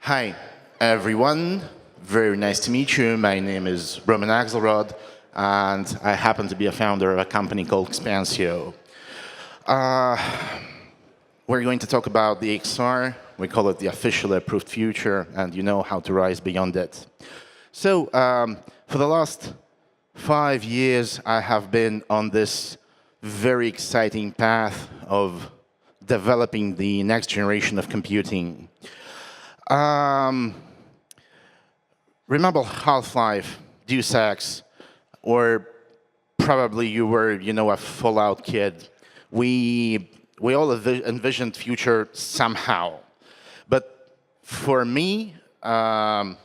Hi, everyone. Very nice to meet you. My name is Roman AXELROD, and I happen to be a founder of a company called XPANCEO. Uh, we're going to talk about the XR. We call it the officially approved future, and you know how to rise beyond it. So, for the last 5 years, I have been on this very exciting path of developing the next generation of computing. Remember Half-Life, Deus Ex, or probably you were, a Fallout kid. We all envisioned future somehow. But for me, it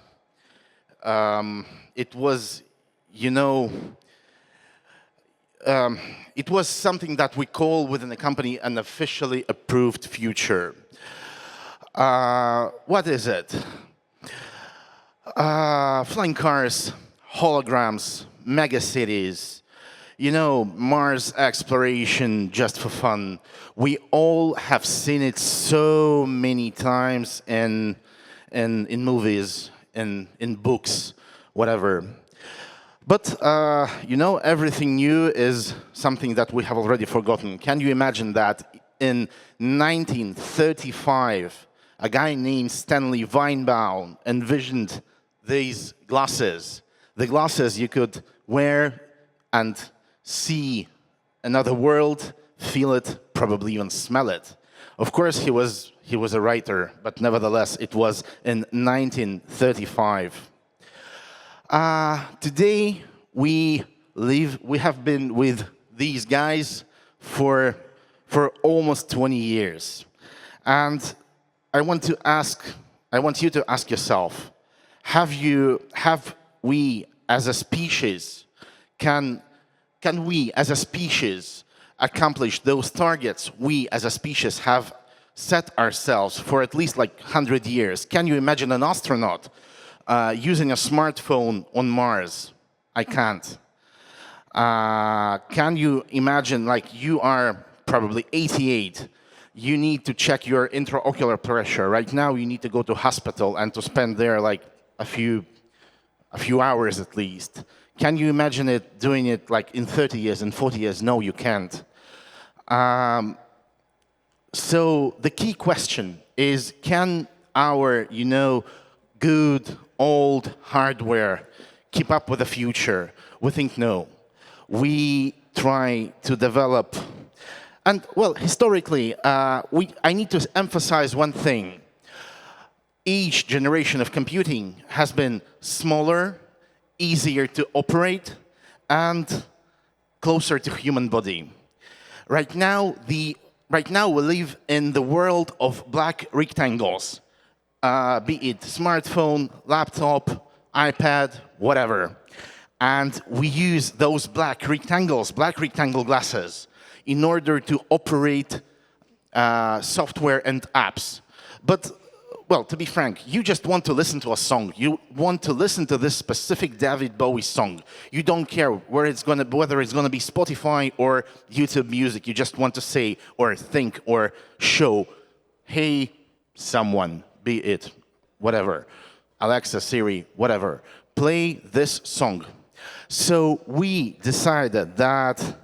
was, it was something that we call within the company an officially approved future. What is it? Flying cars, holograms, megacities, Mars exploration just for fun. We all have seen it so many times in movies, in books, whatever. But, everything new is something that we have already forgotten. Can you imagine that in 1935, a guy named Stanley Weinbaum envisioned these glasses. The glasses you could wear and see another world, feel it, probably even smell it. Of course, he was a writer, but nevertheless, it was in 1935. Today, we have been with these guys for almost 20 years. And I want you to ask yourself, have we as a species, can we as a species accomplish those targets we as a species have set ourselves for at least like 100 years? Can you imagine an astronaut using a smartphone on Mars? I can't. Can you imagine, like, you are probably 88, you need to check your intraocular pressure. Right now, you need to go to hospital and to spend there like a few hours at least. Can you imagine doing it like in 30 years, in 40 years? No, you can't. So the key question is, can our, good old hardware keep up with the future? We think no. We try to develop. And, well, historically, I need to emphasize one thing. Each generation of computing has been smaller, easier to operate, and closer to human body. Right now, we live in the world of black rectangles, be it smartphone, laptop, iPad, whatever. And we use those black rectangle glasses, in order to operate software and apps. But, well, to be frank, you just want to listen to a song. You want to listen to this specific David Bowie song. You don't care whether it's going to be Spotify or YouTube Music. You just want to say or think or show, hey, someone, be it whatever, Alexa, Siri, whatever, play this song. So we decided that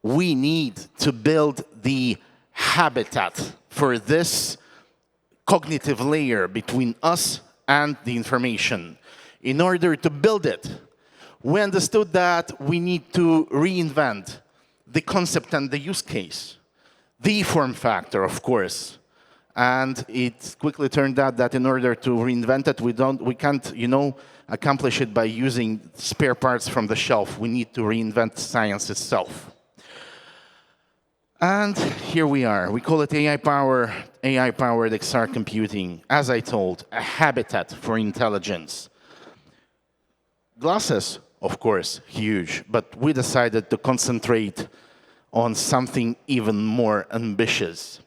we need to build the habitat for this cognitive layer between us and the information. In order to build it, we understood that we need to reinvent the concept and the use case, the form factor, of course. And it quickly turned out that in order to reinvent it, we can't, accomplish it by using spare parts from the shelf. We need to reinvent science itself. And here we are. We call it AI-powered XR computing. As I told, a habitat for intelligence. Glasses, of course, huge, but we decided to concentrate on something even more ambitious.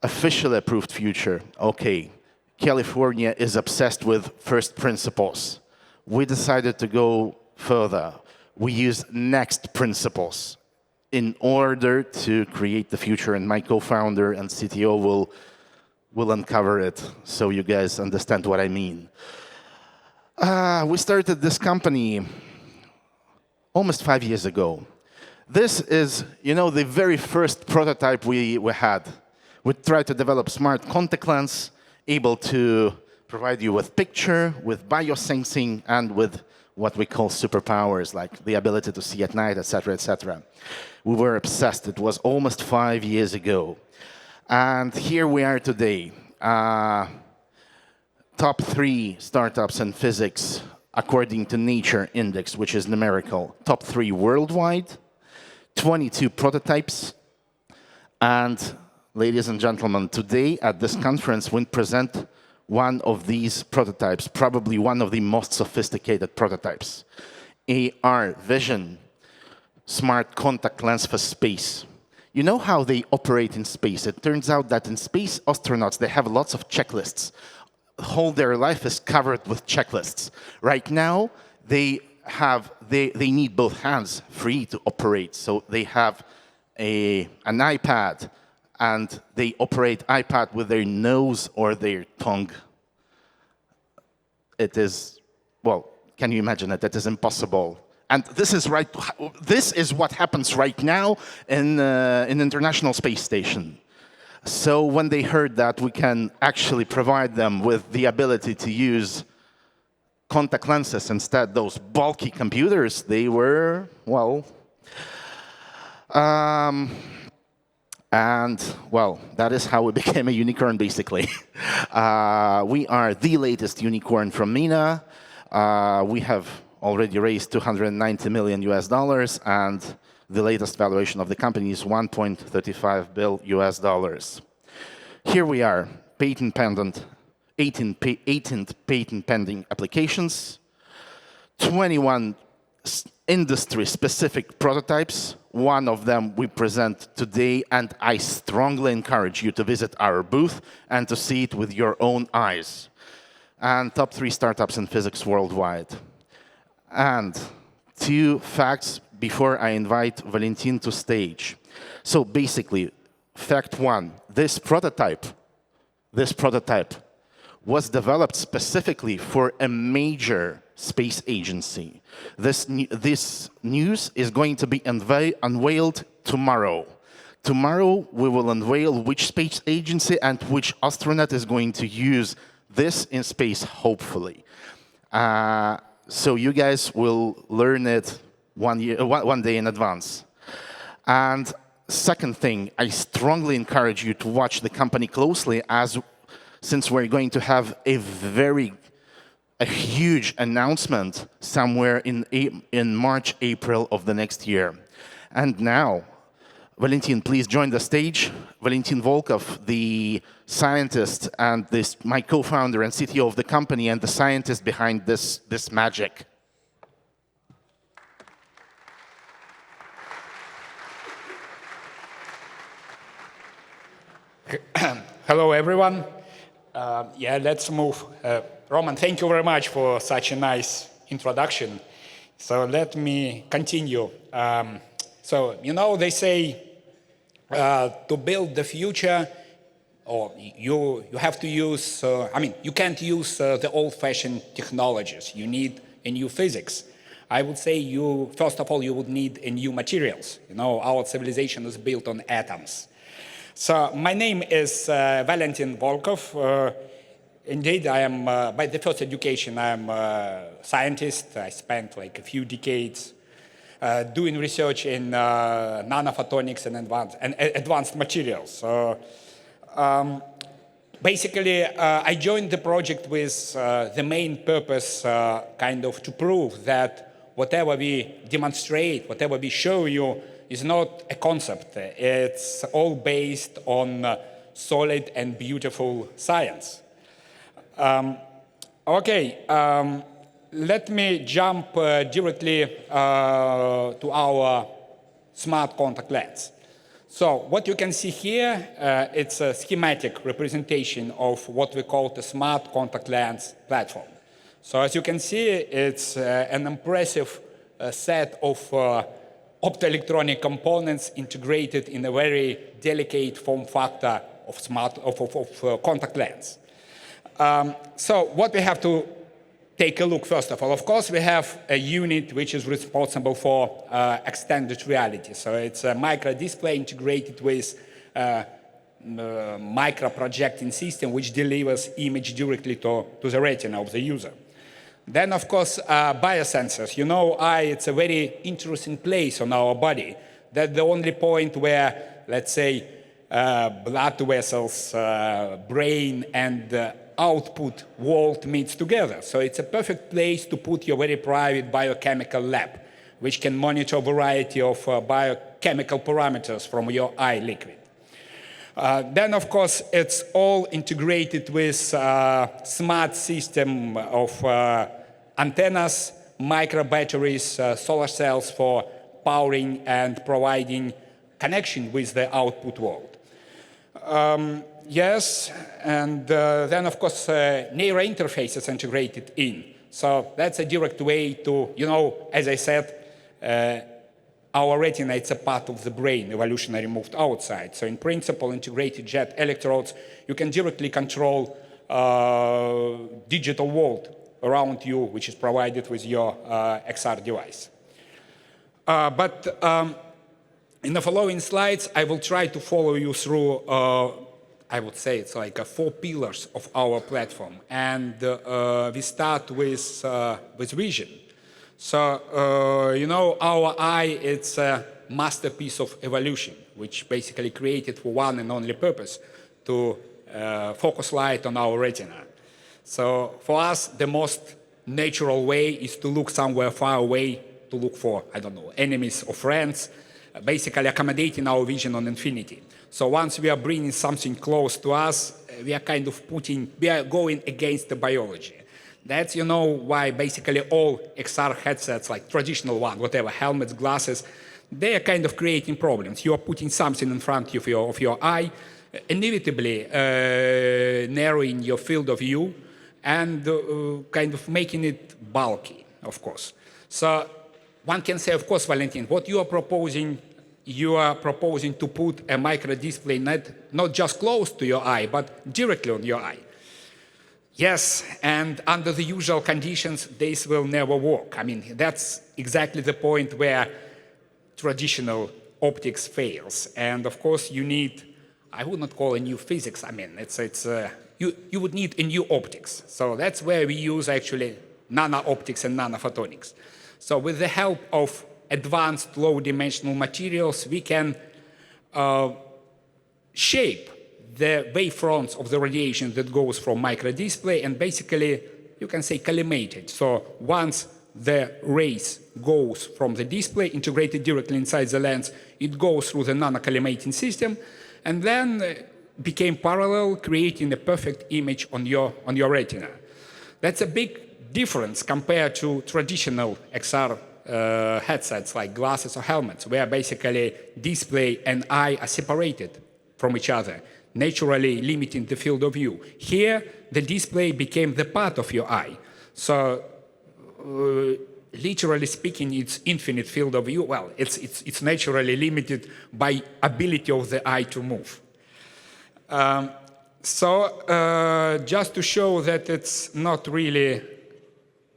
Officially approved future. Okay, California is obsessed with first principles. We decided to go further. We use next principles in order to create the future, and my co-founder and CTO will will uncover it so you guys understand what I mean. We started this company almost 5 years ago. This is, the very first prototype we had. We tried to develop smart contact lens, able to provide you with picture, with biosensing, and with what we call superpowers, like the ability to see at night, etc., etc. We were obsessed. It was almost 5 years ago. And here we are today. Top 3 startups in physics, according to Nature Index, which is numerical. Top 3 worldwide, 22 prototypes. And ladies and gentlemen, today at this conference, we present one of these prototypes, probably one of the most sophisticated prototypes. AR vision, smart contact lens for space. You know how they operate in space? It turns out that in space, astronauts, they have lots of checklists. Whole their life is covered with checklists. Right now, they need both hands free to operate. So they have an iPad, and they operate iPad with their nose or their tongue. It is, well, can you imagine it? It is impossible. And this is what happens right now in International Space Station. So when they heard that we can actually provide them with the ability to use contact lenses instead, those bulky computers, they were, well, and, well, that is how we became a unicorn, basically. We are the latest unicorn from MENA. We have already raised $290 million US, and the latest valuation of the company is $1.35 billion US. Here we are, patent pending, 18 patent pending applications, 21 industry-specific prototypes. One of them we present today, and I strongly encourage you to visit our booth and to see it with your own eyes. And top 3 startups in physics worldwide. And 2 facts before I invite Valentyn to stage. So basically, fact 1, this prototype was developed specifically for a major space agency. This news is going to be unveiled tomorrow. Tomorrow, we will unveil which space agency and which astronaut is going to use this in space, hopefully. So you guys will learn it one day in advance. And second thing, I strongly encourage you to watch the company closely, since we're going to have a huge announcement somewhere in March, April of the next year. And now, Valentyn, please join the stage. Valentyn VOLKOV, the scientist and my co-founder and CTO of the company, and the scientist behind this magic. Hello, everyone. Let's move. Roman, thank you very much for such a nice introduction. So let me continue. They say to build the future, or you have to use, you can't use the old-fashioned technologies. You need a new physics. I would say first of all, you would need a new materials. Our civilization is built on atoms. So my name is Valentyn VOLKOV. Indeed, I am, by the first education, I am a scientist. I spent like a few decades doing research in nanophotonics and advanced materials. So basically, I joined the project with the main purpose to prove that whatever we demonstrate, whatever we show you, is not a concept. It's all based on solid and beautiful science. Let me jump directly to our smart contact lens. So what you can see here, it's a schematic representation of what we call the smart contact lens platform. So as you can see, it's an impressive set of optoelectronic components integrated in a very delicate form factor contact lens. So what we have to take a look, first of all, of course, we have a unit which is responsible for extended reality. So it's a micro display integrated with micro projecting system which delivers image directly to the retina of the user. Then, of course, biosensors. You know, eye, it's a very interesting place on our body. That's the only point where, let's say, blood vessels, brain, and output world meets together. So it's a perfect place to put your very private biochemical lab, which can monitor a variety of biochemical parameters from your eye liquid. Then, of course, it's all integrated with smart system of antennas, micro batteries, solar cells for powering and providing connection with the output world. Yes, and then, of course, neural interfaces integrated in. So that's a direct way to, you know, as I said, our retina, it's a part of the brain, evolutionary moved outside. So in principle, integrated jet electrodes, you can directly control digital world around you, which is provided with your XR device. But in the following slides, I will try to follow you through, I would say it's like 4 pillars of our platform. And we start with vision. So, you know, our eye, it's a masterpiece of evolution, which basically created for one and only purpose, to focus light on our retina. So for us, the most natural way is to look somewhere far away, to look for, I don't know, enemies or friends, basically accommodating our vision on infinity. So once we are bringing something close to us, we are kind of we are going against the biology. That's, you know, why basically all XR headsets, like traditional one, whatever, helmets, glasses, they are kind of creating problems. You are putting something in front of your eye, inevitably narrowing your field of view and kind of making it bulky, of course. So one can say, of course, Valentyn, what you are proposing to put a micro display not just close to your eye, but directly on your eye. Yes, and under the usual conditions, this will never work. I mean, that's exactly the point where traditional optics fails. And of course, you need, I would not call it new physics. I mean, you would need a new optics. So that's where we use actually nano-optics and nanophotonics. So with the help of advanced low-dimensional materials, we can shape the wavefronts of the radiation that goes from microdisplay and basically, you can say, collimate it. So once the rays goes from the display, integrated directly inside the lens, it goes through the nano-collimating system, and then became parallel, creating a perfect image on your retina. That's a big difference compared to traditional XR headsets like glasses or helmets, where basically display and eye are separated from each other, naturally limiting the field of view. Here, the display became the part of your eye. So, literally speaking, it's infinite field of view. Well, it's naturally limited by ability of the eye to move. Just to show that it's not really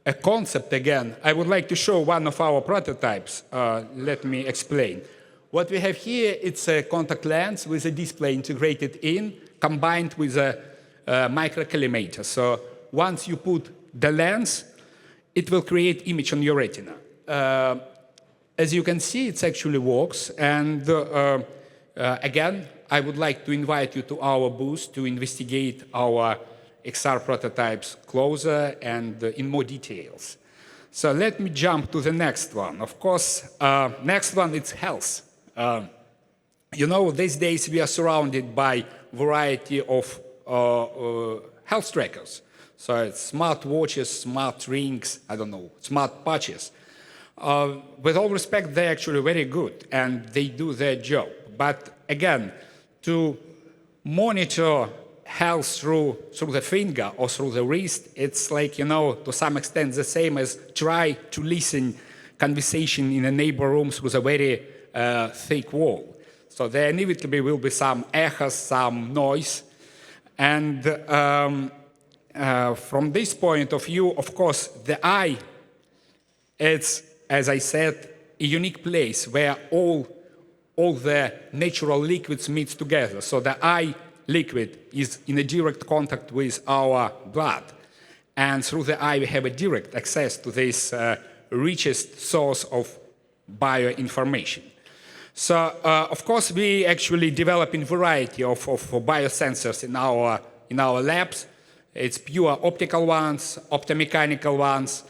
a concept again, I would like to show one of our prototypes. Let me explain. What we have here, it's a contact lens with a display integrated in, combined with a microcollimator. So once you put the lens, it will create image on your retina. As you can see, it actually works. And again, I would like to invite you to our booth to investigate our XR prototypes closer and in more details. So let me jump to the next one. Of course, next one, it's health. You know, these days we are surrounded by variety of health trackers. So it's smart watches, smart rings, I don't know, smart patches. With all respect, they're actually very good and they do their job. But again, to monitor health through the finger or through the wrist, it's like, you know, to some extent the same as try to listen conversation in a neighbor room with a very thick wall. So there inevitably will be some echoes, some noise. And from this point of view, of course, the eye, it's, as I said, a unique place where all the natural liquids meet together. So the eye liquid is in a direct contact with our blood. And through the eye, we have a direct access to this richest source of bioinformation. So, of course, we actually developing a variety of biosensors in our labs. It's pure optical ones, optomechanical ones.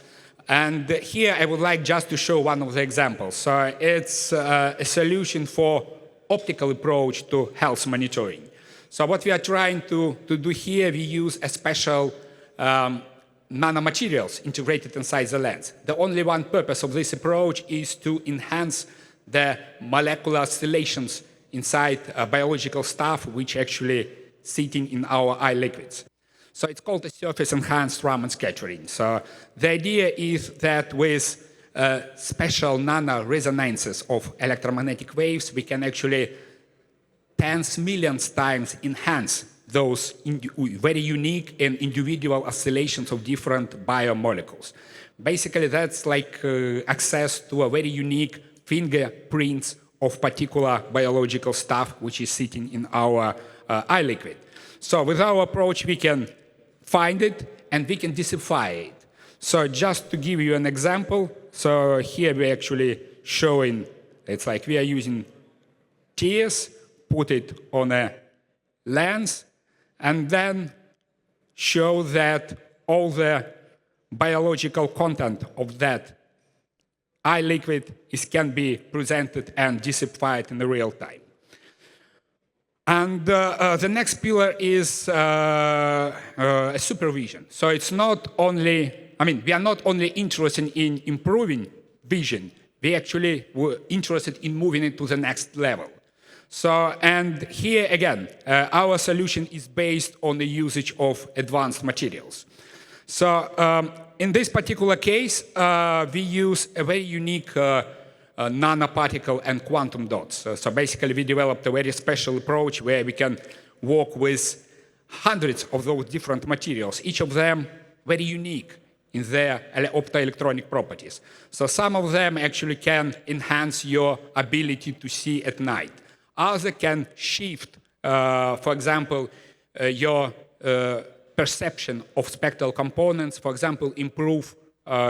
And here I would like just to show one of the examples. So it's a solution for optical approach to health monitoring. So what we are trying to do here, we use a special nanomaterials integrated inside the lens. The only one purpose of this approach is to enhance the molecular oscillations inside biological stuff which actually sitting in our eye liquids. So it's called a surface-enhanced Raman scattering. So the idea is that with special nano-resonances of electromagnetic waves, we can actually tens millions times enhance those very unique and individual oscillations of different biomolecules. Basically, that's like access to a very unique fingerprints of particular biological stuff which is sitting in our eye liquid. So with our approach, we can find it and we can decipher it. So just to give you an example, so here we're actually showing, it's like we are using tears, put it on a lens, and then show that all the biological content of that eye liquid can be presented and deciphered in the real time. And the next pillar is supervision. So it's not only, we are not only interested in improving vision, we actually were interested in moving it to the next level. So, and here again, our solution is based on the usage of advanced materials. So in this particular case, we use a very unique nanoparticle and quantum dots. So basically, we developed a very special approach where we can work with hundreds of those different materials, each of them very unique in their optoelectronic properties. So some of them actually can enhance your ability to see at night. Others can shift, for example, your perception of spectral components, for example, improve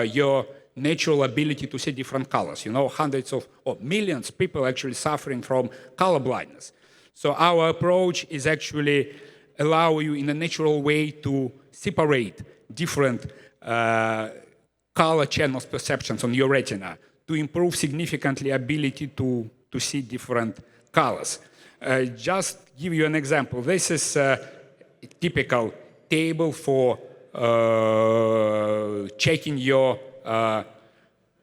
your natural ability to see different colors. You know, hundreds of or millions of people actually suffering from color blindness. So our approach is actually allow you in a natural way to separate different color channels perceptions on your retina to improve significantly ability to see different colors. Just give you an example. This is a typical table for checking your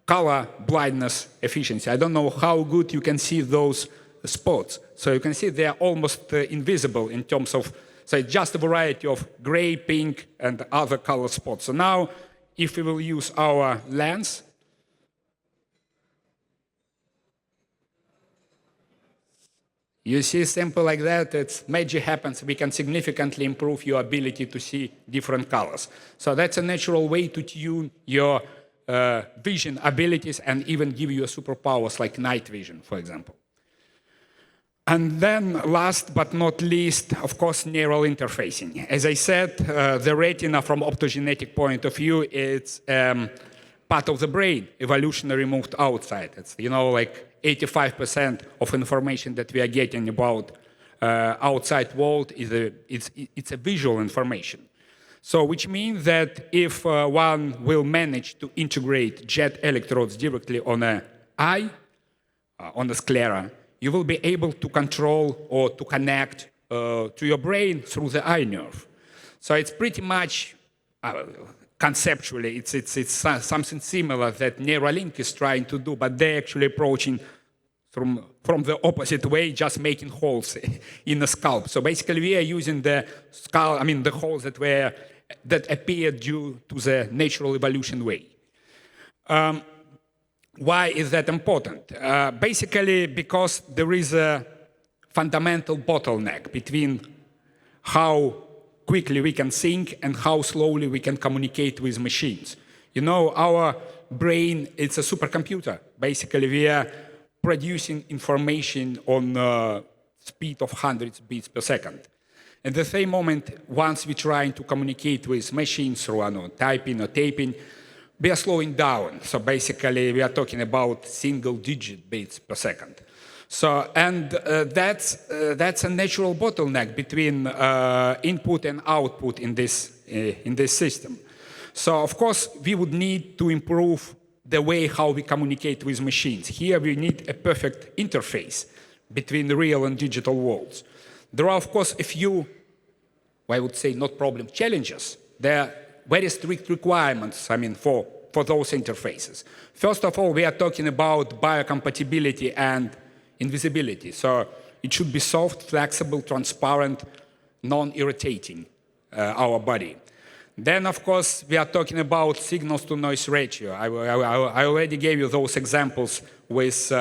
color blindness efficiency. I don't know how good you can see those spots. So you can see they are almost invisible in terms of, so it's just a variety of gray, pink, and other color spots. So now, if we will use our lens, you see simple like that, it's magic happens. We can significantly improve your ability to see different colors. So that's a natural way to tune your vision abilities and even give you superpowers like night vision, for example. And then last but not least, of course, neural interfacing. As I said, the retina from optogenetic point of view, it's part of the brain, evolutionary moved outside. It's, you know, like 85% of information that we are getting about outside world is it's a visual information. So which means that if one will manage to integrate jet electrodes directly on an eye, on the sclera, you will be able to control or to connect to your brain through the eye nerve. So it's pretty much, conceptually, it's something similar that Neuralink is trying to do, but they're actually approaching from the opposite way, just making holes in the scalp. So basically, we are using the skull, the holes that appear due to the natural evolution way. Why is that important? Basically, because there is a fundamental bottleneck between how quickly we can think and how slowly we can communicate with machines. You know, our brain, it's a supercomputer. Basically, we are producing information on speed of hundreds of bits per second. At the same moment, once we're trying to communicate with machines through typing or taping, we are slowing down. So basically, we are talking about single-digit bits per second. So, and that's a natural bottleneck between input and output in this system. So, of course, we would need to improve the way how we communicate with machines. Here, we need a perfect interface between the real and digital worlds. There are, of course, a few, I would say, not problem challenges. There are very strict requirements, for those interfaces. First of all, we are talking about biocompatibility and invisibility. So it should be soft, flexible, transparent, non-irritating our body. Then, of course, we are talking about signals-to-noise ratio. I already gave you those examples with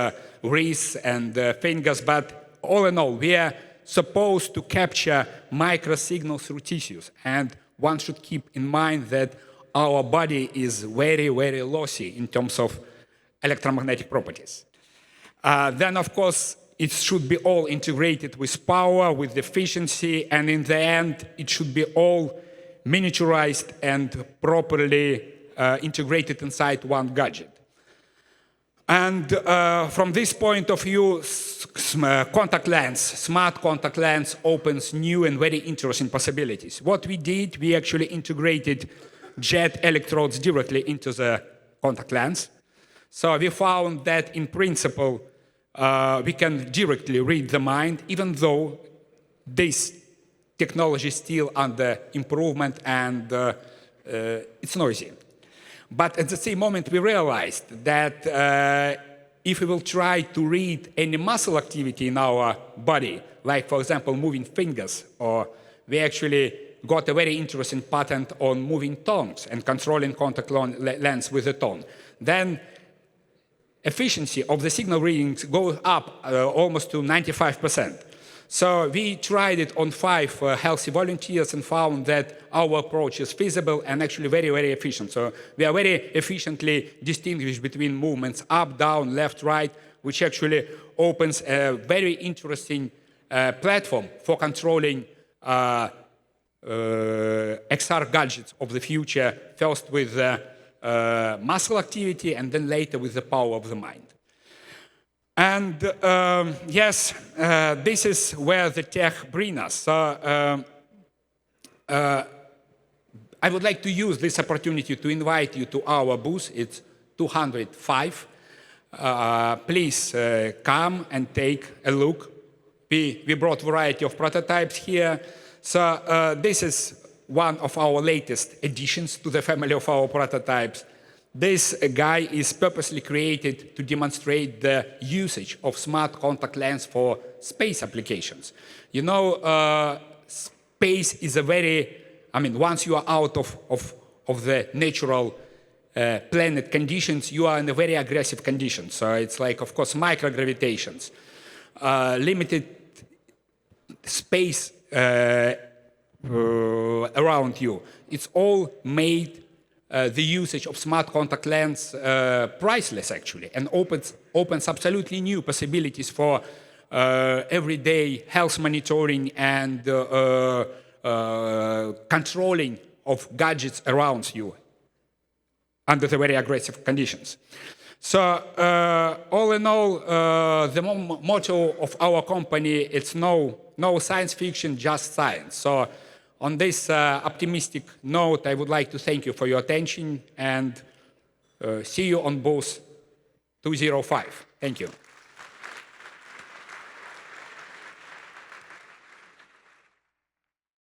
wrists and fingers, but all in all, we are supposed to capture microsignals through tissues. And one should keep in mind that our body is very, very lossy in terms of electromagnetic properties. Then, of course, it should be all integrated with power, with efficiency, and in the end, it should be all miniaturized and properly integrated inside one gadget. And from this point of view, contact lens, smart contact lens opens new and very interesting possibilities. What we did, we actually integrated jet electrodes directly into the contact lens. So we found that in principle, we can directly read the mind, even though this technology is still under improvement and it's noisy. But at the same moment, we realized that if we will try to read any muscle activity in our body, like, for example, moving fingers, or we actually got a very interesting patent on moving tongues and controlling contact lens with the tongue, then efficiency of the signal readings goes up almost to 95%. So we tried it on 5 healthy volunteers and found that our approach is feasible and actually very, very efficient. So we are very efficiently distinguish between movements up, down, left, right, which actually opens a very interesting platform for controlling XR gadgets of the future, first with muscle activity and then later with the power of the mind. And yes, this is where the tech brings us. So I would like to use this opportunity to invite you to our booth. It's 205. Please come and take a look. We brought a variety of prototypes here. So this is one of our latest additions to the family of our prototypes. This guy is purposely created to demonstrate the usage of smart contact lens for space applications. You know, space is a very, once you are out of the natural planet conditions, you are in a very aggressive condition. So it's like, of course, microgravitations, limited space around you. It's all made the usage of smart contact lens priceless, actually, and opens absolutely new possibilities for everyday health monitoring and controlling of gadgets around you under the very aggressive conditions. So all in all, the motto of our company, it's no science fiction, just science. So on this optimistic note, I would like to thank you for your attention and see you on booth 205. Thank you.